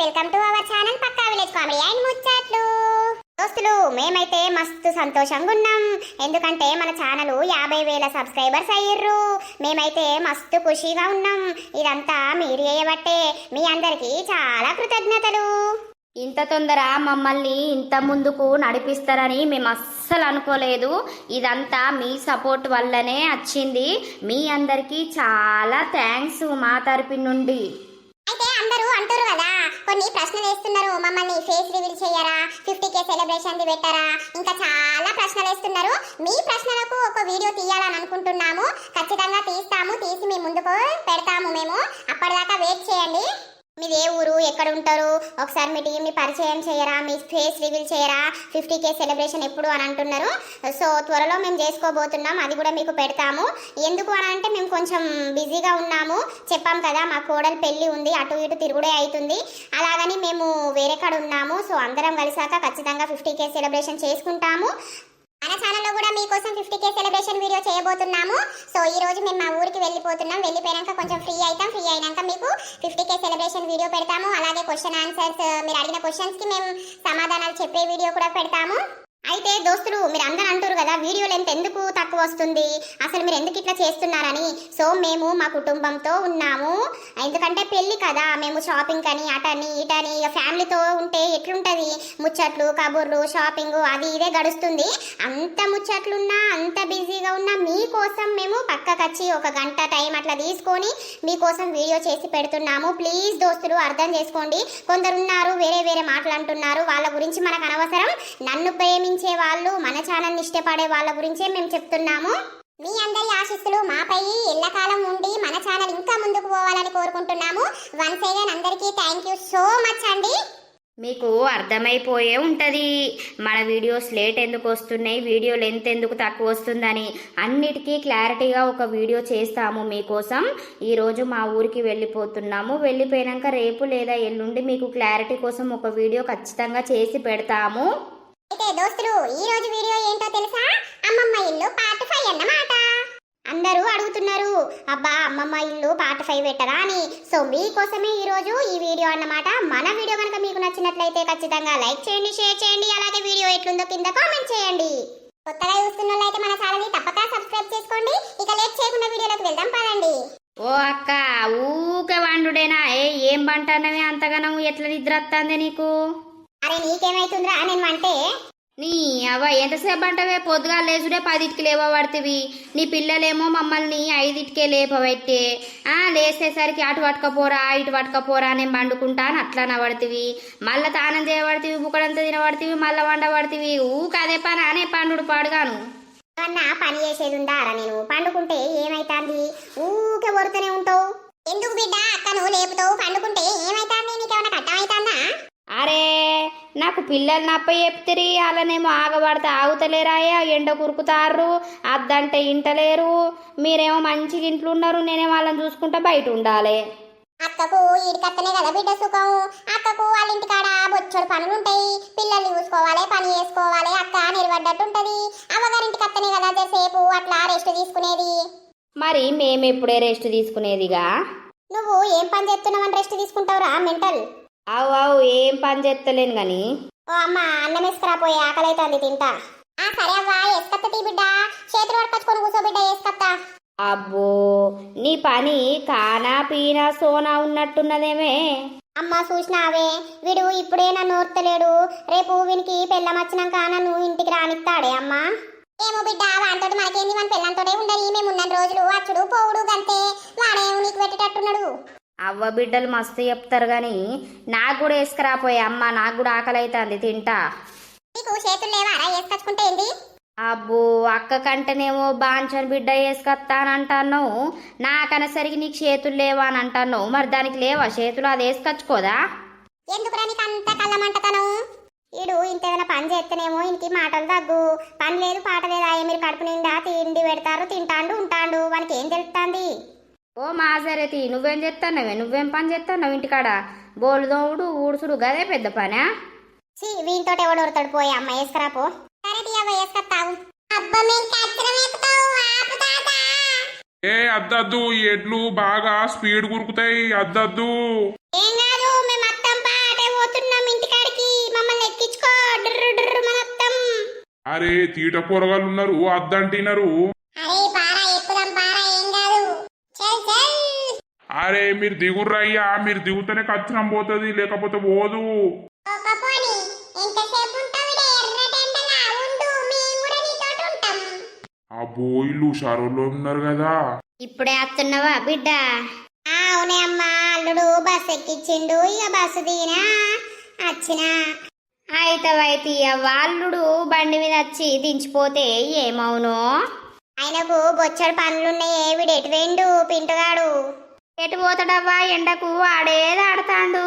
Welcome to our channel పక్కా village comedy and ముచ్చట్లు. దోస్తులు మేమైతే మస్తు సంతోషంగా ఉన్నాం, ఎందుకంటే మన ఛానల్ 50,000 సబ్స్క్రైబర్స్ అయ్యిర్రు. మేమైతే మస్తు ఖుషిగా ఉన్నాం. ఇదంతా మీరు చేయబట్టే. మీ అందరికీ చాలా కృతజ్ఞతలు. ఇంత తొందర మమ్మల్ని ఇంత ముందుకు నడిపిస్తారని మేము అస్సలు అనుకోలేదు. ఇదంతా మీ సపోర్ట్ వల్లనే వచ్చింది. మీ అందరికీ చాలా థ్యాంక్స్ మా తరపు నుండి. అయితే అందరూ అంటారు కదా, కొన్ని ప్రశ్నలు వేస్తున్నారు, మమ్మల్ని ఫేస్ రివీల్ చేయరా, 50K సెలబ్రేషన్ ది పెట్టరా, ఇంకా చాలా ప్రశ్నలు వేస్తున్నారు. మీ ప్రశ్నలకు ఒక వీడియో తీయాలని అనుకుంటున్నాము. ఖచ్చితంగా తీస్తాము, తీసి మీ ముందుకు పెడతాము మేము. అప్పటిదాకా వెయిట్ చేయండి. మీది ఏ ఊరు, ఎక్కడ ఉంటారు, ఒకసారి మీ టీంని పరిచయం చేయరా, మీ ఫేస్ రివీల్ చేయరా, 50K సెలబ్రేషన్ ఎప్పుడు అని అంటున్నారు. సో త్వరలో మేము చేసుకోబోతున్నాం, అది కూడా మీకు పెడతాము. ఎందుకు అని అంటే మేము కొంచెం బిజీగా ఉన్నాము, చెప్పాం కదా, మా కోడలు పెళ్ళి ఉంది, అటు ఇటు తిరుగుడే అవుతుంది. అలాగని మేము వేరే కాడ ఉన్నాము. సో అందరం కలిసాక ఖచ్చితంగా 50K సెలబ్రేషన్ చేసుకుంటాము. మన ఛానల్లో కూడా మీకోసం 50K సెలబ్రేషన్ వీడియో చేయబోతున్నాము. సో ఈ రోజు మేము మా ఊరికి వెళ్ళిపోతున్నాం. వెళ్ళిపోయాక కొంచెం ఫ్రీ అవుతాం. ఫ్రీ అయినాక మీకు 50K సెలబ్రేషన్ వీడియో పెడతాము. అలాగే క్వశ్చన్ ఆన్సర్స్, మీరు అడిగిన క్వశ్చన్స్కి మేము సమాధానాలు చెప్పే వీడియో కూడా పెడతాము. అయితే దోస్తులు మీరు అందరూ అంటారు కదా, వీడియో లెంత్ ఎందుకు తక్కువ వస్తుంది, అసలు మీరు ఎందుకు ఇట్లా చేస్తున్నారని. సో మేము మా కుటుంబంతో ఉన్నాము, ఎందుకంటే పెళ్ళి కదా, మేము షాపింగ్ అని అటని ఇటని ఫ్యామిలీతో ఉంటే ఎట్లుంటుంది, ముచ్చట్లు కబుర్లు షాపింగ్ అది ఇదే గడుస్తుంది. అంత ముచ్చట్లున్నా అంత బిజీగా ఉన్నా మీకోసం మేము పక్కకొచ్చి ఒక గంట టైం అట్లా తీసుకొని మీకోసం వీడియో చేసి పెడుతున్నాము. ప్లీజ్ దోస్తులు అర్థం చేసుకోండి. కొందరున్నారు వేరే వేరే మాటలు అంటున్నారు, వాళ్ళ గురించి మనకు అనవసరం. నన్ను ప్రేమించే వాళ్ళు, మన ఛానల్ని ఇష్టపడే వాళ్ళ గురించే మేము చెప్తున్నాము. మీ అందరి ఆశీస్సులు మాపై ఎల్లకాలం ఉండి మన ఛానల్ ఇంకా ముందుకు పోవాలని కోరుకుంటున్నాము. వన్స్ అగైన్ అందరికీ థ్యాంక్ యూ సో మచ్ అండి. మీకు అర్థమైపోయే ఉంటుంది మన వీడియోస్ లేట్ ఎందుకు వస్తున్నాయి, వీడియో లెంత్ ఎందుకు తక్కువ వస్తుందని. అన్నిటికీ క్లారిటీగా ఒక వీడియో చేస్తాము మీకోసం. ఈరోజు మా ఊరికి వెళ్ళిపోతున్నాము. వెళ్ళిపోయాక రేపు లేదా ఎల్లుండి మీకు క్లారిటీ కోసం ఒక వీడియో ఖచ్చితంగా చేసి పెడతాము. అయితే దోస్తులు ఈ రోజు వీడియో ఏంటో తెలుసా? అమ్మమ్మ ఇల్లు పార్ట్ 5 అన్నమాట. అందరూ అడుగుతున్నారు, అబ్బా అమ్మమ్మ ఇల్లు పార్ట్ 5 పెట్టరా అని. సో మీకోసమే ఈ రోజు ఈ వీడియో అన్నమాట. మన వీడియో కనుక మీకు నచ్చినట్లయితే ఖచ్చితంగా లైక్ చేయండి, షేర్ చేయండి, అలాగే వీడియో ఎట్లుందో కింద కామెంట్ చేయండి. కొత్తగా చూస్తున్న వాళ్ళైతే మన ఛానల్ని తప్పక సబ్స్క్రైబ్ చేసుకోండి. ఇక లేట్ చేయకుండా వీడియోలోకి వెళ్దాం పదండి. ఓ అక్క, ఊకే వండుడేనా? ఏం వంటన్నవే అంతగానం? ఎట్లా నిద్ర వస్తుంది నీకు? అరే నీకేమైతుందిరా నేను అంటే? నీ అవ్వ ఎంతసేపు అంటవే? పొద్దుగా లేచుడే 10కి లేవబడుతుంది. నీ పిల్లలేమో మమ్మల్ని 5కే లేపబెట్టే, లేచేసరికి అటు పట్టుకపోరా ఇటు పట్టుకపోరా నేను పండుకుంటాను అట్లా నవడుతుంది. మళ్ళీ తానం చేయబడుతుంది, బుక్కడంతా తినబడుతుంది, మళ్ళీ వండబడుతుంది. ఊకదే పని అనే పండుడు పాడుగాను. ఏమన్నా పని చేసేది ఉందా రా? నేను పండుకుంటే ఏమైతుంది? ఊకే వరుతూనే ఉంటావు. ఎందుకు బిడ్డ అక్కను లేపుతావు? పండుకుంటే ఏమైతుంది? నీకేమన్నా కట్టమైతుందా? అరే నాకు పిల్లలు నప్ప చెప్తిరి, అలానేమో ఆగబడితే ఆగుతలేరాయా, ఎండ కురుకుతారు, అద్దంటే ఇంటలేరు. మీరేమో మంచిగా ఇంట్లో ఉన్నారు, నేనేమో వాళ్ళని చూసుకుంటా బయట ఉండాలి. అక్కకు ఈడికత్తనే కదా బిడ్డ సుఖం. అక్కకు వాళ్ళ ఇంటికాడ బొచ్చడు పనులు ఉంటాయి, పిల్లల్ని చూసుకోవాలి, పని చేసుకోవాలి, అక్క నిలబడ్డట్టు ఉంటది. అవ్వగారింటికి అత్తనే కదా సేపు అట్లా రెస్ట్ తీసుకునేది. మరి మేము ఎప్పుడే రెస్ట్ తీసుకునేదిగా? నువ్వు ఏం పని చేస్తున్నావని రెస్ట్ తీసుకుంటావురా మెంటల్? అవు ఏం పని చేస్తలేను గాని. ఓ అమ్మ అన్నం వేసుకురాపోయి ఆకలి అవుతుంది, తింటా. సరే అవ్వా వేసుకత్త తీ బిడ్డ, చేతులు పట్టుకొచ్చుకొని కూర్చో బిడ్డ వేసుకత్త. అబ్బో నీ పని కానా పీనా సోనా ఉన్నట్టున్నదేమే. అమ్మ చూసినావే, వీడు ఇప్పుడే నన్ను ఓర్తలేడు, రేపు వీనికి పెళ్ళం వచ్చినాక నన్ను ఇంటికి రానిస్తాడే అమ్మ. ఏమో బిడ్డ వాడితో మనకేంది, మన పెళ్ళంతోనే ఉండదు. మేము ఉన్న రోజులు అచ్చుడు పోవుడు గంతే, వాడేమో నీకు పెట్టేటట్టున్నాడు. అవ్వ బిడ్డలు మస్తు చెప్తారు గాని నాకు కూడా వేసుకురాపోయే అమ్మ, నాకు కూడా ఆకలి అవుతుంది, తింటా. నీకు చేతులు లేవారా వేసుకొచ్చుకుంటే ఏంది? అబ్బో అక్క కంటేనేమో బాంచని బిడ్డ వేసుకొస్తానంటావు, నాకనేసరికి నీకు చేతులు లేవా అని అంటావు. మరి దానికి లేవా చేతులు? అది వేసుకొచ్చుకోదా? ఎందుకురా నీకు అంత కళ్ళమంటతనం? ఈడు ఇంతేదైనా పని చేస్తేనేమో ఇంటికి మాటలు తగ్గు, పని లేదు పాట లేదా, మీరు కడుపు నిండా తిండి పెడతారు, తింటాండు ఉంటాండు, వానికి ఏం తెలుస్తుంది? ఓ మాజరేతి, నువ్వేం చేస్తానవే? నువ్వేం పని చేస్తావు ఇంటికాడ? బోలు దోవుడు ఊడుసుడు గదే పెద్ద పనా? వీనితో ఎవడు ఉడతాడు? పోయి అమ్మ వేసుకురాపో. సరే తీయవ్వ వేసుకొస్తావు. ఏ అద్దద్దు, ఈ ఎడ్లు బాగా స్పీడ్ కురుకుతాయి, అద్దద్దు. ఏం కాదు, మేము మొత్తం పాట అరే తీట పొరగాళ్ళు ఉన్నారు అద్దంటినారు. అరే పారా ఎక్కుదాం పారా ఏం కాదు. చల్ చల్. అరే మీరు దిగుర్రయ్యా, మీరు దిగుతూనే ఖచ్చితం పోతుంది, లేకపోతే పోదు. ఒక పోనీ ఎంతసేపు ఉంటావుడే ఎర్రటెండలా ఉండు మేము కూడా నీతోటి ఉంటాం. అబ్బో ఇల్లు హుషారోళ్ళు ఉన్నారు కదా. ఇప్పుడే వస్తున్నావా బిడ్డ? అవునే అమ్మా, అల్లుడు బస్ ఎక్కిచ్చిండు, ఇక బస్సు దిగినా వచ్చినా. అయితే వాళ్ళుడు బండి మీద వచ్చి దించిపోతే ఏమవును? ఆయనకు బొచ్చడు పనులున్నాయే, వీడు ఎటు వేండు పింటుగాడు. ఎటు పోతాడవ్వా ఎండకు? ఆడేదాడతాండు.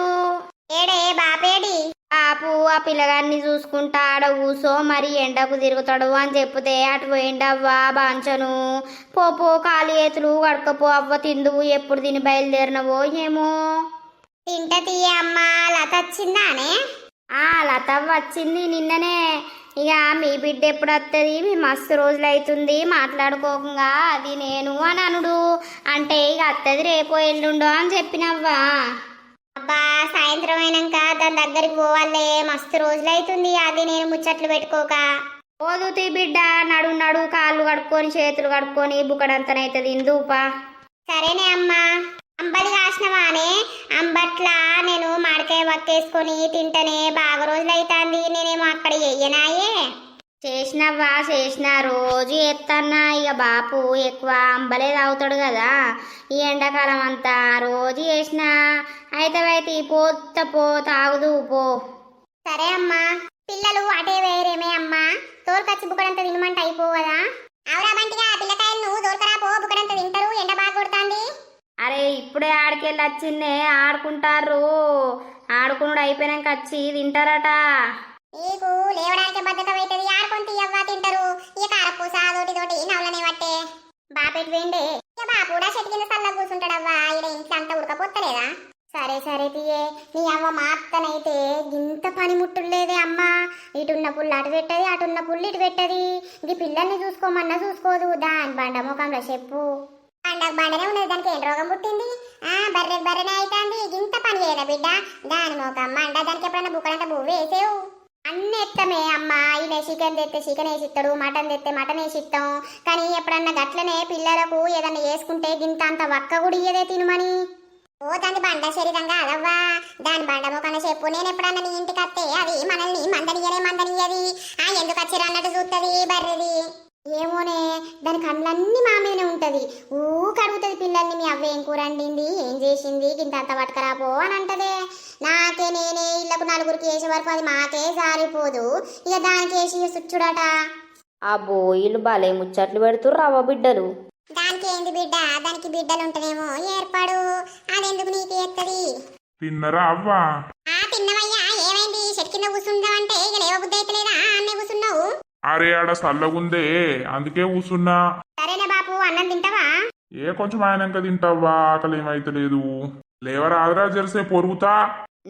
ఏడే బాపేడి? పాపు ఆ పిల్లగాన్ని చూసుకుంటా ఆడ కూసో, మరి ఎండకు తిరుగుతాడు అని చెప్తే అటు పోయిండవ్వా బాంచను. పోపో కాలి చేతులు కడుకపో అవ్వ, తిందువు. ఎప్పుడు తిని బయలుదేరినవో ఏమో. తింట తీయ అమ్మా. లత వచ్చిందానే? లత వచ్చింది నిన్ననే. ఇక మీ బిడ్డ ఎప్పుడు వస్తుంది? మీ మస్తు రోజులు అవుతుంది మాట్లాడుకోకుండా అది నేను అని అనుడు. అంటే ఇక వస్తుంది రేపో ఎల్లుండో అని చెప్పినవ్వా. అబ్బా సాయంత్రం అయినాక దాని దగ్గరికి పోవాలే, మస్తు రోజులు అవుతుంది అది నేను ముచ్చట్లు పెట్టుకోక. పోదుతి బిడ్డ, నడు కాళ్ళు కడుక్కొని చేతులు కడుక్కొని బుక్కడంతనైతుంది ఇందూపా. సరేనే అమ్మా. అంబలి కాసినవానే? అంబట్లా నేను మామిడికాయ వక్కేసుకొని తింటనే బాగా రోజులు అవుతుంది. నేనేమో అక్కడ చెయ్యనాయే. చేసిన రోజు ఎత్తన్నా. ఇక బాపు ఎక్కువ అంబలే తాగుతాడు కదా ఈ ఎండాకాలం అంతా. రోజు చేసిన అయితే పో తాగుదు పో. సరే అమ్మా. పిల్లలు అటే వేరేమే అమ్మా, తోలుకొచ్చి బుక్కడంత తినమంట అయిపోవదా? అవురా బంటిగా, పిల్లకాయలు నువ్వు తోలుకరా పో, బుక్కడంత తింటారు, ఎండ బాగా కొడుతుంది. అరే ఇప్పుడే ఆడికెళ్ళి వచ్చిందే, ఆడుకుంటారు. ఆడుకున్నాడు అయిపోయినాక వచ్చి తింటారట. నీకు లేవడానికి బద్ధకం అవుతుంది, ఆడుకొని తీయవ్వా తింటారు. ఇక కారపూస తోటి నవ్వులనే పట్టే. బాపెట్టి వేండే. ఇక బాపు కూడా చెట్టు కింద చల్ల కూర్చుంటాడవ్వా, ఇలా ఇంట్లో అంతా ఉడకపోతలేదా? సరే తీయే. నీ అవ్వ మా అక్కనైతే ఇంత పని ముట్టులేదే అమ్మా. ఇటున్న పుల్లు అటు పెట్టది, అటున్న పుల్లు ఇటు పెట్టది. ఇది పిల్లల్ని చూసుకోమన్నా చూసుకోదు. దాని బండ ముఖంలో చెప్పు. బండనే ఉన్నది, దానికి ఏం రోగం పుట్టింది? బర్రెనే అవుతుంది. ఇంత పని చేయదా బిడ్డ? దాని మోకం మండ, దానికి ఎప్పుడన్నా బుక్కడంతా పువ్వు వేసేవు. అన్ని ఎత్తమే అమ్మా. ఈయన చికెన్ తెస్తే చికెన్ వేసిస్తాడు, మటన్ తెస్తే మటన్ వేసిస్తాం. కానీ ఎప్పుడన్నా గట్లనే పిల్లలకు ఏదన్నా వేసుకుంటే గింత అంత వక్క కూడా ఇయ్యదే తినమని. ఓ దాని బండ శరీరంగా అదవ్వా, దాని బండ ముఖాన చెప్పు. నేను ఎప్పుడన్నా నీ ఇంటికి వస్తే అది మనల్ని మందనియది. ఎందుకు వచ్చిరు అన్నట్టు చూస్తుంది బర్రెది. ఏమోనే, దాని కళ్ళన్నీ మా మీదనే ఉంటది. కడుగుతుంది పిల్లల్ని. మీ అవ్వ ఏం కూర వండింది, ఏం చేసింది, గింత అంత పట్టుకరాపో అని అంటదే. నేనే ఇళ్లకు నలుగురికి వేసే వరకు అది మాకే జారిపోదు, ఇక దానికి వేసి చుచ్చుడట. అబ్బో వీళ్ళు బాలే ముచ్చట్లు పెడుతుర్రు రవ్వ బిడ్డలు. దానికి ఏంది బిడ్డ, దానికి బిడ్డలు ఉంటేనేమో ఏర్పాడు, అదెందుకు నీకు ఎత్తది. తిన్నరా అవ్వా? తిన్నవయ్యా. ఏమైంది? చెట్టు కింద కూర్చుందామంటే ఇక లేవ బుద్ధి అయితలేదా? అన్నే కూర్చున్నావు. అరే ఆడ చల్లగుందే అందుకే కూసున్నా. సరేనే బాపు, అన్నం తింటావా? కొంచెం ఆయనంక తింటావా, ఆకలి ఏమైతలేదు. లేవరాదురా జెర్సే పొరుగుతా.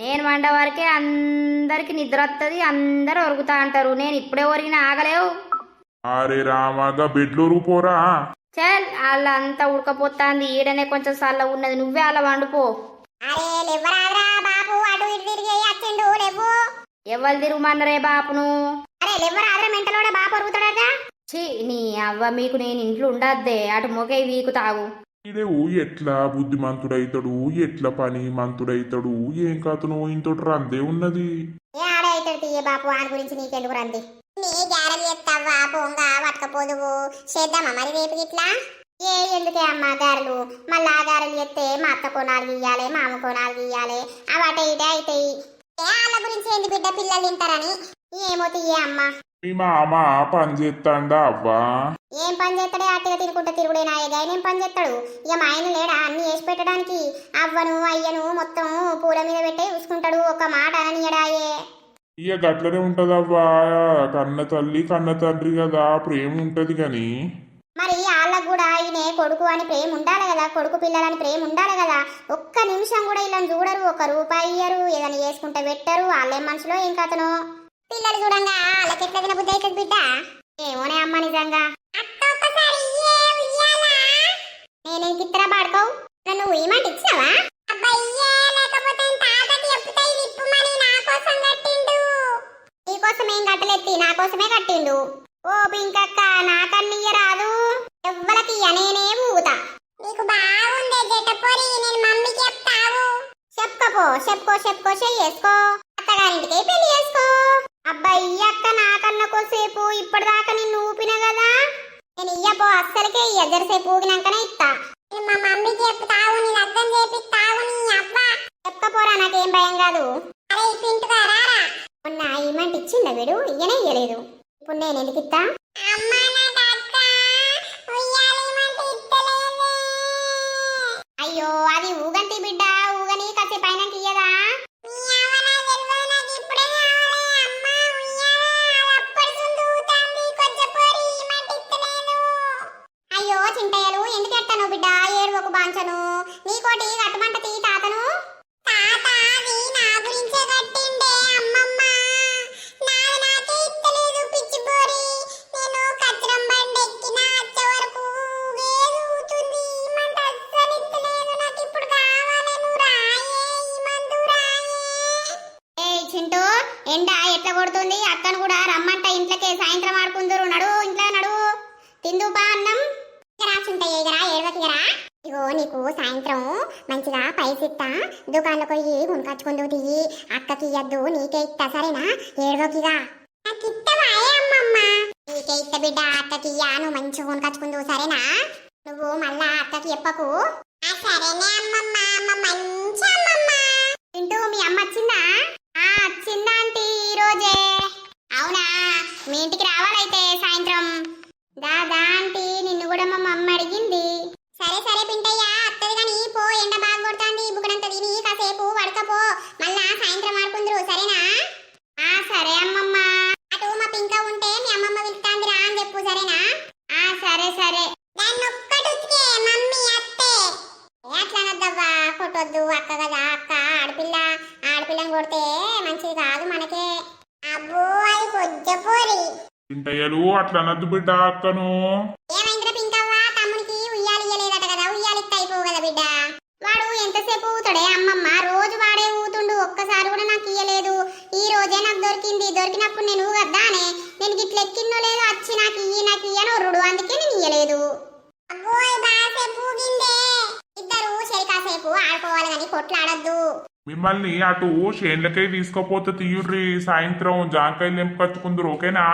నేను వంట వరకే అందరికి నిద్ర వస్తుంది, అందరు ఒరుగుతా అంటారు. నేను ఇప్పుడే ఒరిగిన ఆగలేవు. అరే రామాగా బెడ్లు పోరా. చల్, వాళ్ళంతా ఉడకపోతాంది. ఈడనే కొంచెం చల్ల ఉన్నది, నువ్వే అలా వండుకో. అరే లేవరాదురా బాపు, అటు ఇటు తిరిగి వచ్చిండు. లేవు. ఎవరు తిరుగుమన్నరే బాపును? అరే లేవరాదురా, మెంటలోడ బాపు ఒరుగుతాడట. నీ అవ్వ, మీకు నేను ఇంట్లో ఉండద్దే, అటు మొగే వీకు తాగు. ఇదేవు ఎట్లా బుద్ధిమంతుడైతాడు, ఎట్లా పని మంతుడైతాడు, ఏం కథను ఇంతటి రందే ఉన్నది. ఏ ఆడ అవుతాడు తీయ బాపు, ఆయన గురించి నీకెందుకు రంది. నీ గ్యారెలు ఎత్తావా పోంగా పట్టకపోదువు. చేద్దామా మరి రేపు ఇట్లా? ఎందుకే అమ్మా గారెలు? మళ్ళీ ఆ గారెలు ఎత్తే మా అత్త కొనాలు గీయాలి, మామ కొనాలు గీయాలి, అవి అటే ఇటే అవుతాయి. వాళ్ళ గురించి ఏంది బిడ్డ, పిల్లలు తింటారని. ఏమో తీయే అమ్మా. మీ మామ పని చేస్తాడా అవ్వా? ఏం పని చేస్తాడే, అట్టగా తినుకుంటా తిరుగుడేనాయగా. ఏం పని చేస్తాడు? ఇక మా ఆయన లేడా అన్ని వేసి పెట్టడానికి? అవ్వను అయ్యను మొత్తం పూల మీద పెట్టే చూసుకుంటాడు, ఒక మాట అననీయడాయే. ఇక గట్లనే ఉంటదవ్వా, కన్న తల్లి కన్న తండ్రి కదా, ప్రేమ ఉంటది గాని. మరి వాళ్ళకు కూడా ఈయన కొడుకు అని ప్రేమ ఉండాలి కదా, కొడుకు పిల్లలని ప్రేమ ఉండాలి కదా. ఒక్క నిమిషం కూడా ఇలా చూడరు, ఒక్క రూపాయి ఇయ్యరు, ఏదైనా చేసుకుంటే పెట్టరు. వాళ్ళేం మనసులో ఏం కథను. పిల్లలు చూడంగా వాళ్ళకి ఎట్లా తిన బుద్ధి అవుతుంది బిడ్డ. ఏమోనే అమ్మ నిజంగా. నేను గిత్తరా పాడుకోవు, నన్ను ఏమంటే ఇచ్చినావా? నీకోసం ఏం కట్టలేత్తి, నా కోసమే కట్టిండు. ఓ పింకక్క నాకన్నీయ రాదు ఎవ్వలకి నేనే ఊగుతా నీకు బాగుందే జటపొరి నేను మమ్మీకి చెప్తావు చెప్పుకో చేసుకో అత్తగారింటికి పెళ్లి చేసుకో అబ్బాయి అక్క నాకన్న కోసేపు ఇప్పటిదాకా నిన్ను ఊపిన కదా నేను ఇయ్యపో అస్సలకే ఇయ్య జరసేపు ఊగినాకనే ఇస్తా మా మమ్మీకి చెప్తావు నీ లగ్గం చేపిస్తావు నీ అవ్వ చెప్పపోరా నాకేం భయం కాదు అరే పింటుగా రారా మొన్న ఇమ్మంటి ఇచ్చిందా వీడు ఇయ్యనే ఇయ్యలేదు ఇప్పుడు నేను ఎందుకు ఇస్తా అయ్యో అది ఊగంతి బిడ్డ ఊగని కాసేపు అయినా ఇయ్యదా అయ్యో చింతయ్యలు ఎందుకు ఎడతాను బిడ్డ ఏడువకు బాంచను నీకోటి కట్టమంట తీ తాతను తాత అది నా గురించే కట్టిండే అమ్మమ్మ నాది నాకే ఇత్తలేదు పిచ్చిపోరి నేను కచ్చరం బండి ఎక్కిన వచ్చే వరకు ఊగేదుతుంది ఈ మంట అస్సలు ఇత్తలేదు నాకు ఇప్పుడు కావాలి నువ్వు రాయే ఈ మందు రాయే ఏయ్ చింటూ ఎండ ఎట్లా కొడుతుంది అక్కను కూడా రమ్మంట ఇంట్లోకే సాయంత్రం ఆడుకుందరు నడు ఇంట్లో నడు తిందుపా అన్నం రాచుంటాయి ఎగరా ఏడవకిగరా ఇగో నీకు సాయంత్రం మంచిగా పైసిత్తా దుకాణంలో పోయి కొనుకొచ్చుకుందు తియ్యి అక్కకి ఇయ్యద్దు నీకే ఇస్తా సరేనా ఏడవకిగా నాకు ఇత్తవా అమ్మమ్మ నీకే ఇత్త బిడ్డ అక్కకి ఇయ్యా నువ్వు మంచిగా కొనుకొచ్చుకుందు సరేనా నువ్వు మళ్ళా అక్కకి చెప్పకు సరేనే అమ్మమ్మ అమ్మ మంచి అమ్మమ్మ వింటూ మీ అమ్మ వచ్చిందా వచ్చిందా ఆంటీ ఈ రోజే అవునా మీ ఇంటికి రావాలైతే సాయంత్రం దాదా ఆంటీ నిన్ను కూడా మా మమ్మ అడిగింది సరే పింటయ్య అత్తది గాని పో ఎండ బాగా కొడుతుంది బుకడంత తిని కాసేపు పడకపో మళ్ళా సాయంత్రం ఆడుకుందరు సరేనా సరే అమ్మమ్మ అటు మా పింక ఉంటే మీ అమ్మమ్మ పిలుస్తాంది రా అని చెప్పు సరేనా సరే దాన్ని ఒక్కటి ఉతికే మమ్మీ అత్తే అట్లా అనద్దవ్వా కొట్టొద్దు అక్క కదా అక్క ఆడపిల్లని కొడితే మంచిది కాదు మనకే అబ్బో అది కొజ్జపోరి చింతయ్యలు అట్లా అనద్దు బిడ్డ అక్కను ఏమైందిరా పింకవ్వ తమ్మునికి ఉయ్యాలియ్యలేదట కదా ఉయ్యాలిత్త అయిపోవు కదా బిడ్డ వాడు ఎంతసేపు ఊతాడే అమ్మమ్మ రోజు వాడే ఊతుండు ఒక్కసారి కూడా నాకు ఇయ్యలేదు ఈ రోజే నాకు దొరికినప్పుడు నేను ఊగద్దానే నేను గిట్ల ఎక్కిందో లేదో వచ్చి నాకు ఇయ్యనొర్రుడు అందుకే నేను ఇయ్యలేదు అబ్బోయ్ బాసేపు ఊగిందే ఇద్దరు కాసేపు ఆడుకోవాలి కానీ కొట్లాడద్దు మిమ్మల్ని అటు చేన్లకై తీసుకుపోతే తీయుర్రి సాయంత్రం జాంకాయలు నింపుకొచ్చుకుందరు ఓకేనా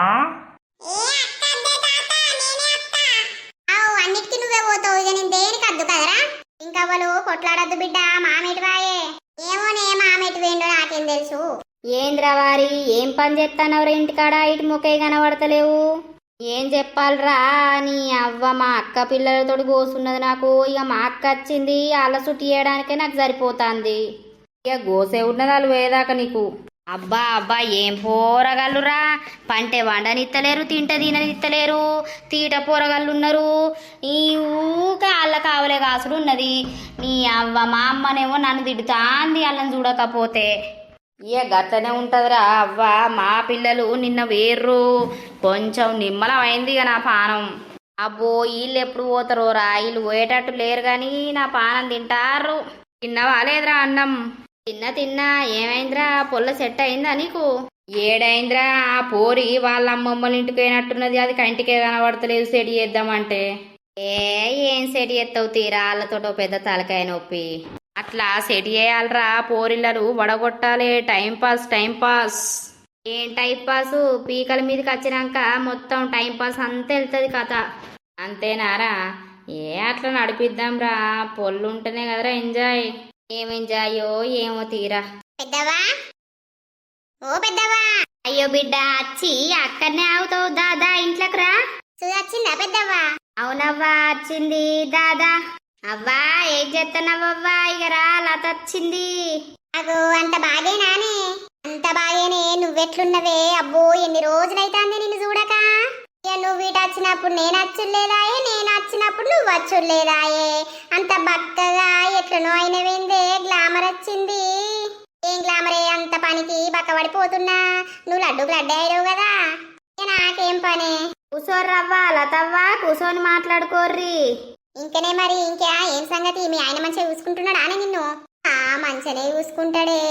అన్నిటికీ నువ్వే పోతావు ఇక నేను దేనికి అద్దు కదరా ఇంకా వాళ్ళు కొట్లాడద్దు బిడ్డ మామేటి వాయే ఏమోనే మామేటి వేండో నాకేం తెలుసు ఏంద్రా వారి ఏం పని చేస్తానవరా ఇంటికాడ ఇటు ముఖే కనబడతలేవు ఏం చెప్పాలరా నీ అవ్వ మా అక్క పిల్లలతో గోసున్నది నాకు ఇక మా అక్క వచ్చింది వాళ్ళ చుట్టి చేయడానికే నాకు సరిపోతుంది ఇక గోసే ఉన్నది వాళ్ళు వేదాక నీకు అబ్బా ఏం పోరగాళ్ళురా పంటే వండనిత్తలేరు తింటే తిననిత్తలేరు తీట పోరగాళ్ళు ఉన్నారు ఈ ఊకే వాళ్ళ కావలే కాసుడు ఉన్నది నీ అవ్వ మా అమ్మనేమో నన్ను తిడుతాంది వాళ్ళని చూడకపోతే ఇక గట్లనే ఉంటుందిరా అవ్వ మా పిల్లలు నిన్న వేర్రు కొంచెం నిమ్మలం అయింది ఇక నా పానం అబ్బో వీళ్ళు ఎప్పుడు పోతారో రా వీళ్ళు పోయేటట్టు లేరు కానీ నా పానం తింటారు తిన్నవా లేదురా అన్నం తిన్నా ఏమైందిరా పొల్ల సెట్ అయిందా నీకు ఏడైందిరా ఆ పోరి వాళ్ళ అమ్మమ్మల ఇంటికి పోయినట్టున్నది అది కంటికే కనబడతలేదు సెడి చేద్దామంటే ఏం సెడి ఎత్తవు తీరా వాళ్ళతోటో పెద్ద తలకాయ నొప్పి అట్లా సెట్ చేయాలరా పోరిల్లరు వడగొట్టాలి టైం పాస్ ఏం టైం పాస్ పీకల మీదకి వచ్చినాక మొత్తం టైం పాస్ అంతా వెళ్తుంది కథ అంతేనారా అట్లా నడిపిద్దాంరా పొల్లు ఉంటేనే కదరా ఎంజాయ్ ఏం ఎంజాయో ఏమో తీరా పెద్దవా అయ్యో బిడ్డ వచ్చి అక్కడనే అవుతావు దాదా ఇంట్లోకి రా వచ్చిందా పెద్దవా అవునవ్వా వచ్చింది దాదా అవ్వా ఏం చేస్తున్నావవ్వా ఇక రా లత వచ్చింది నాకు అంత బాగేనానే అంత బాగేనే నువ్వెట్లున్నవే అబ్బో ఎన్ని రోజులైతాంది నిన్ను చూడక నువ్వు ఇటు వచ్చినప్పుడు నేను వచ్చులేదాయే నేను వచ్చినప్పుడు నువ్వు వచ్చులేదాయే అంత బక్కగా ఎట్లనో అయినవేందే గ్లామర్ వచ్చింది ఏం గ్లామరే అంత పనికి బక్క పడిపోతున్నా నువ్వు లడ్డు అయ్యావు కదా నాకేం పని కూసోర్రవ్వా లతవ్వా కూసోని మాట్లాడుకోర్రి ఇంకనే మరి ఇంకా ఏం సంగతి మీ ఆయన మంచిగా చూసుకుంటున్నాడా అని నిన్ను మంచిగానే చూసుకుంటాడే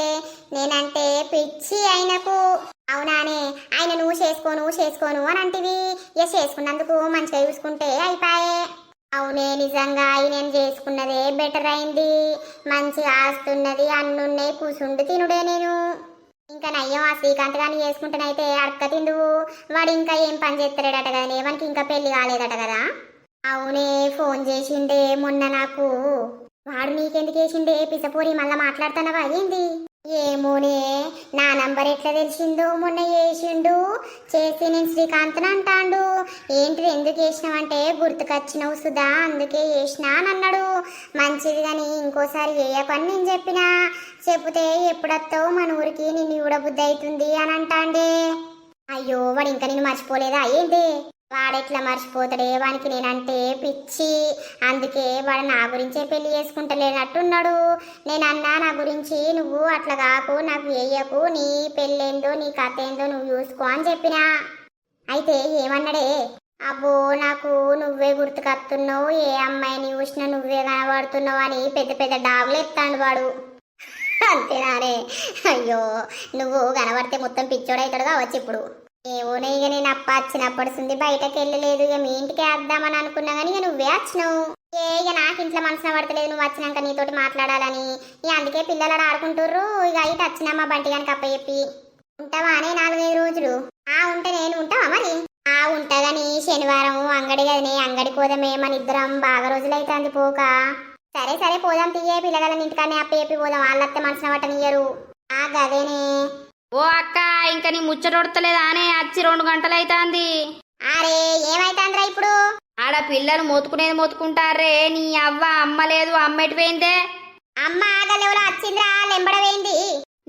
నేనంటే పిచ్చి ఆయనకు అవునానే ఆయన నువ్వు చేసుకోను అని అంటివి. ఇక చేసుకున్నందుకు మంచిగా చూసుకుంటే అయిపాయే. అవునే నిజంగా నేను చేసుకున్నదే బెటర్ అయింది. మంచిగా ఆస్తున్నది, అన్నున్నాయి, కూసుండి తినుడే నేను. ఇంకా నయ్యం ఆ శ్రీకాంత్ గారిని చేసుకుంటానైతే అడక తిందువు. వాడు ఇంకా ఏం పని చేస్తాడట కదనే, వానికి ఇంకా పెళ్లి కాలేదట కదా. అవునే ఫోన్ చేసిండే మొన్న నాకు. వాడు నీకెందుకు వేసిండే పిసపోరి, మళ్ళా మాట్లాడుతున్నావా ఏంది? ఏమోనే నా నంబర్ ఎట్లా తెలిసిందో, మొన్న చేసిండు. చేసి నేను శ్రీకాంత్ అంటాండు. ఏంటిది ఎందుకు చేసినావంటే గుర్తుకొచ్చినావు సుధా అందుకే చేసినా అని అన్నాడు. మంచిది కానీ ఇంకోసారి చేయకని నేను చెప్పినా. చెబితే ఎప్పుడొస్తావు మన ఊరికి, నిన్ను చూడబుద్ధి అవుతుంది అని అంటాండే. అయ్యో వాడు ఇంకా నేను మర్చిపోలేదా ఏంటి? వాడెట్లా మర్చిపోతాడే, వానికి నేనంటే పిచ్చి. అందుకే వాడు నా గురించే పెళ్లి చేసుకుంటలేనట్టున్నాడు. నేనన్నా నా గురించి నువ్వు అట్లా కాకు, నాకు వేయకు, నీ పెళ్ళేందో నీ కథ ఏందో నువ్వు చూసుకో అని చెప్పినా. అయితే ఏమన్నాడే? అబ్బో నాకు నువ్వే గుర్తుకొస్తున్నావు, ఏ అమ్మాయిని చూసినా నువ్వే కనబడుతున్నావు అని పెద్ద పెద్ద డాగులు ఎత్తాడు వాడు. అంతేనానే? అయ్యో నువ్వు కనబడితే మొత్తం పిచ్చోడవుతాడు కావచ్చు ఇప్పుడు. ఏమోనే ఇక నేను అప్ప వచ్చినప్పటి బయటకు వెళ్ళలేదు. ఇక మీ ఇంటికి వేద్దామని అనుకున్నా కానీ ఇక నువ్వే వచ్చినావు. ఇక నాకు ఇంట్లో మనసున పడతలేదు నువ్వు వచ్చినాక నీతోటి మాట్లాడాలని. ఇక అందుకే పిల్లలు ఆడుకుంటుర్రు. ఇక అయితే వచ్చినా మా బంటి గానికి అప్ప చెప్పి. ఉంటావా అనే 4-5 రోజులు? ఉంటే నేను ఉంటావా మరి? ఉంటా గాని శనివారం అంగడి కదనే, అంగడి పోదామే మన ఇద్దరం. బాగా రోజులైతుంది పోక. సరే పోదాం తీయే, పిల్లగాళ్ళని ఇంటికానే అప్ప చెప్పి పోదాం. వాళ్ళత్తే మనసున పట్టనియ్యరు. గదేనే. ఓ అక్క ఇంకా నీ ముచ్చటొడతలేదా అనే వచ్చి 2 గంటలు అవుతుంది. అరే ఏమైతాంద్రా ఇప్పుడు? ఆడ పిల్లలు మొత్తుకునేది మొత్తుకుంటారే. నీ అవ్వ అమ్మ లేదు, అమ్మ ఎటు పోయిందే? అమ్మ ఆగలేవులో వచ్చిందిరా, లెంబడవేంది.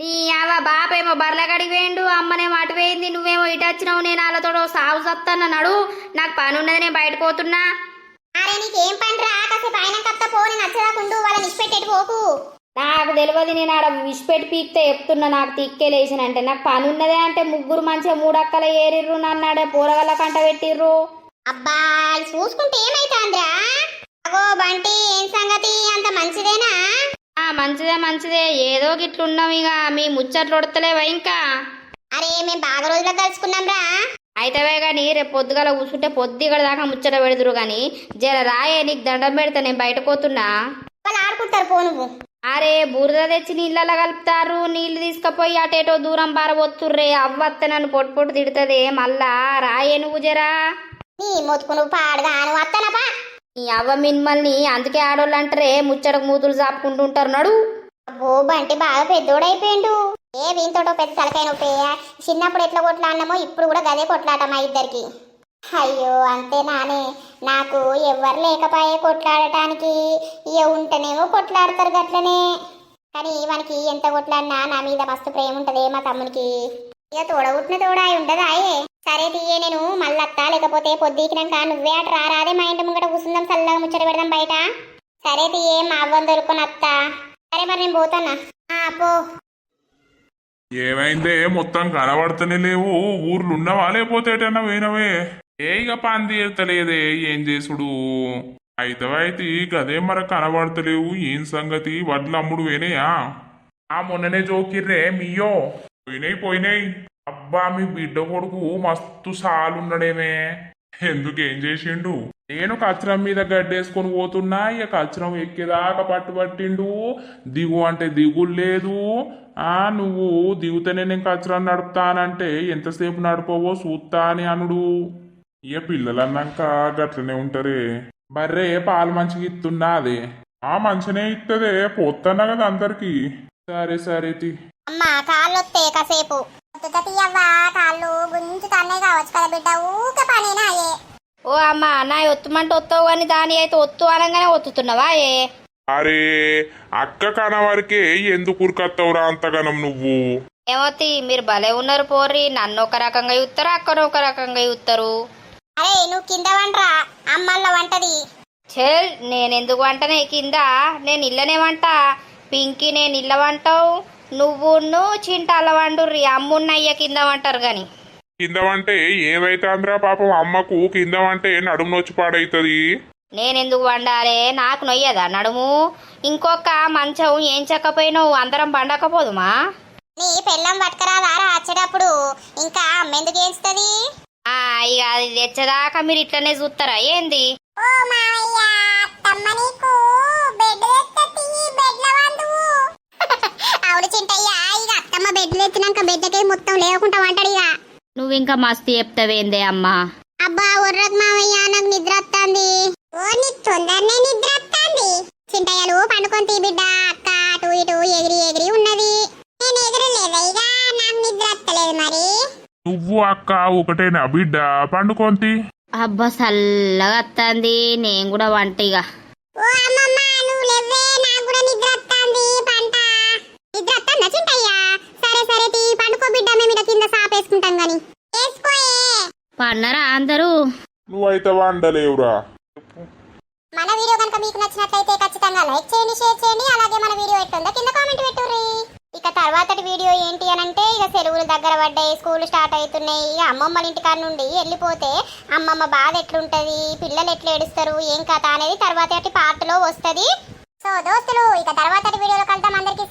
నీ అవ్వ బాపేమో బర్లగడికి వేయండు, అమ్మనేమో అటు వేయింది, నువ్వేమో ఇటు వచ్చినావు. నేను వాళ్ళతో సాగు సత్తన్నాడు. నాకు పని ఉన్నది, నేను బయటకు పోతున్నా. అరే నీకేం పనిరా, కాసేపు ఆయన కత్త పోని నచ్చదాకుండు, వాళ్ళని ఇష్టపెట్టేటి పోకు. నాకు తెలియదు, నేను ఆడ విసిపెట్టి పీక్తే చెప్తున్నా. నాకు తిక్కేలేసినంటే నాకు పని ఉన్నదే అంటే ముగ్గురు మంచిగా 3 అక్కల ఏరిర్రు, నన్నాడే పోరగల్ల కంట పెట్టిర్రు. అబ్బా చూసుకుంటే ఏమైతాంద్రా? అగో బంటి ఏం సంగతి, అంత మంచిదేనా? మంచిదే ఏదో గిట్లున్నాం. ఇక మీ ముచ్చట్లు ఒడతలేవా ఇంకా? అరే మేము బాగా రోజులు కలుసుకున్నాం రా. అయితేవే గాని రేపు పొద్దుగల కూర్చుంటే పొద్దుగడ దాకా ముచ్చట పెడదురు గాని జర రాయే, నీకు దండం పెడతా, నేను బయట పోతున్నా. వాళ్ళు ఆడుకుంటారు పో నువ్వు. అరే బురద తెచ్చి నీళ్ళలా కలుపుతారు, నీళ్లు తీసుకుపోయి అటేటో దూరం పారబోతుర్రే. అవ్వత్త నన్ను పొట్టు తిడుతుంది మళ్ళా. రాయే నువ్వు జరా. నీ మొత్తుకు నువ్వు పాడుగా నువ్వు వస్తానపా. నీ అవ్వ మిమ్మల్ని అందుకే ఆడోళ్ళు అంటారే ముచ్చటకు మూతులు చాపుకుంటూ ఉంటారు. నడు. అబ్బో బంటి బాగా పెద్దోడైపోయిండు. వీంతోటో పెద్ద తలకాయ నొప్పి. చిన్నప్పుడు ఎట్లా కొట్లాడినామో ఇప్పుడు కూడా గదే కొట్లాట మా ఇద్దరికి. అయ్యో అంతే నానే, నాకు ఎవ్వరు లేకపోయే కొట్లాడటానికి. ఇక ఉంటేనేమో కొట్లాడతారు గట్లనే. కానీ వానికి ఎంత కొట్లాడినా నా మీద మస్తు ప్రేమ ఉంటదే మా తమ్మునికి. ఇక తోడగుట్టిన తోడాయి ఉండదా? సరే తీయే, నేను మళ్ళత్తా, లేకపోతే పొద్దుకినాక నువ్వే అటు రారాదే, మా ఇంటి ముంగట కూర్చుందాం, చల్లగా ముచ్చట పెడదాం బయట. సరే తీయే, మా అవ్వని దొరుకుని అత్తా. సరే మరి నేను పోతానా. పో. ఏమైందే మొత్తం కనబడతనే లేవు? ఊర్లు ఉన్నవా లేకపోతే ఎటన్నా పోయినవే? ఇక పని తీరతలేదే, ఏం చేసుడు? అయితే గదే మరి కనబడతలేవు, ఏం సంగతి? వడ్లు అమ్ముడు పోయినాయా? మొన్ననే జోకిర్రే మీయో. పోయినాయి. అబ్బా మీ బిడ్డ కొడుకు మస్తు సాలున్నాడేమే. ఎందుకేం చేసిండు? నేను కచ్చరం మీద గడ్డేసుకొని పోతున్నా, ఇక కచ్చరం ఎక్కేదాకా పట్టుబట్టిండు. దిగు అంటే దిగులు లేదు. నువ్వు దిగుతేనే నేను కచ్చరం నడుపుతానంటే ఎంతసేపు నడుపవో చూస్తా అని అనుడు. ఇక పిల్లలు అన్నాక గట్లనే ఉంటారే. బర్రే పాలు మంచిగా ఇస్తున్నా అదే. మంచినే ఇస్తుందే, పోతున్నా కదా అందరికి. సరే అమ్మా కాళ్ళొత్తే కాసేపు కాళ్ళు గుంజుతానే కావచ్చు కదా బిడ్డ, ఊక పనేనా అయ్యే. ఓ అమ్మా నా ఒత్తుమంటే ఒత్తావు కానీ దాని అయితే ఒత్తు అనగానే ఒత్తుతున్నావా? అరే అక్క కనవరకే ఎందుకు ఉరికత్తవురా అంతగనం నువ్వు? ఏమోతి మీరు భలే ఉన్నారు పోర్రి. నన్ను ఒక రకంగా చూస్తారు, అక్కను ఒక రకంగా చూస్తారు. అరే నువ్వు కింద వంటరా, అమ్మల్ల వంటది. చెల్ నేనెందుకు వంటనే కింద, నేను ఇల్లనే వంట. పింకి నేను ఇల్ల వంటావు, నువ్వు చింటాల వండుర్రి. అమ్మున్నయ్య కింద వంటారు గాని. కింద వంటే ఏమైతే అందరా పాపం అమ్మకు కింద వంటే నడుము నొచ్చి పాడైతుంది. నేనెందుకు వండాలే, నాకు నొయ్యదా నడుము? ఇంకొక మంచం ఏం చెక్కపోయినావు, అందరం పండకపోదుమా? నీ పెళ్ళం పట్టుకరాదారా వచ్చేటప్పుడు ఇంకా అమ్మెందుకు ఏస్తుంది ఇక అది తెచ్చేదాకా మీరు ఇట్లనే చూస్తారా ఏంది ఓ మావయ్య అత్తమ్మ నీకు బెడ్ ఎత్తతి బెడ్ల వందువు అవును చింటయ్య ఇక అత్తమ్మ బెడ్లు ఎత్తినాక బెడ్డకే మొత్తం లేకుండా వంటాడు ఇక నువ్వు ఇంకా మస్తు చెప్తావేందే అమ్మా అబ్బా ఉర్రకు మావయ్య నాకు నిద్ర వస్తుంది ఓ నీకు తొందరనే నిద్ర వస్తుంది చింటయ్యలు పండుకొని తీ బిడ్డ అక్క అటు ఇటు ఎగిరి ఎగిరి ఉన్నది నేను ఎగరలేదా ఇక నాకు నిద్ర వస్తలేదు మరి నువ్వు అక్క ఒకటేనా బిడ్డ పండుకొంతి అబ్బా చల్లగా వస్తుంది నేను కూడా వంటిగా ఓ అమ్మమ్మ నువ్వు లేవే నాకు కూడా నిద్ర వస్తుంది పంట నిద్ర వస్తుందా చింటయ్య సరే సరే తీ పండుకో బిడ్డ మేము ఇక్కడ కింద సాపేసుకుంటాం గాని వేసుకోయే పన్నరా అందరూ నువ్వైతే వండలేవురా మన వీడియో కనుక మీకు నచ్చినట్లయితే ఖచ్చితంగా లైక్ చేయండి షేర్ చేయండి అలాగే మన వీడియో ఎట్లుందో కింద కామెంట్ పెట్టుర్రి ఇక తర్వాతటి వీడియో ఏంటి అని అంటే ఇక సెలవులు దగ్గర పడ్డాయి స్కూల్ స్టార్ట్ అవుతున్నాయి ఇక అమ్మమ్మల ఇంటికాడ నుండి వెళ్ళిపోతే అమ్మమ్మ బాధ ఎట్లుంటది పిల్లలు ఎట్లా ఏడుస్తారు ఏం కథ అనేది తర్వాతటి పార్ట్ లో వస్తది సో దోస్తులు ఇక తర్వాతటి వీడియోలో కలుద్దాం అందరికీ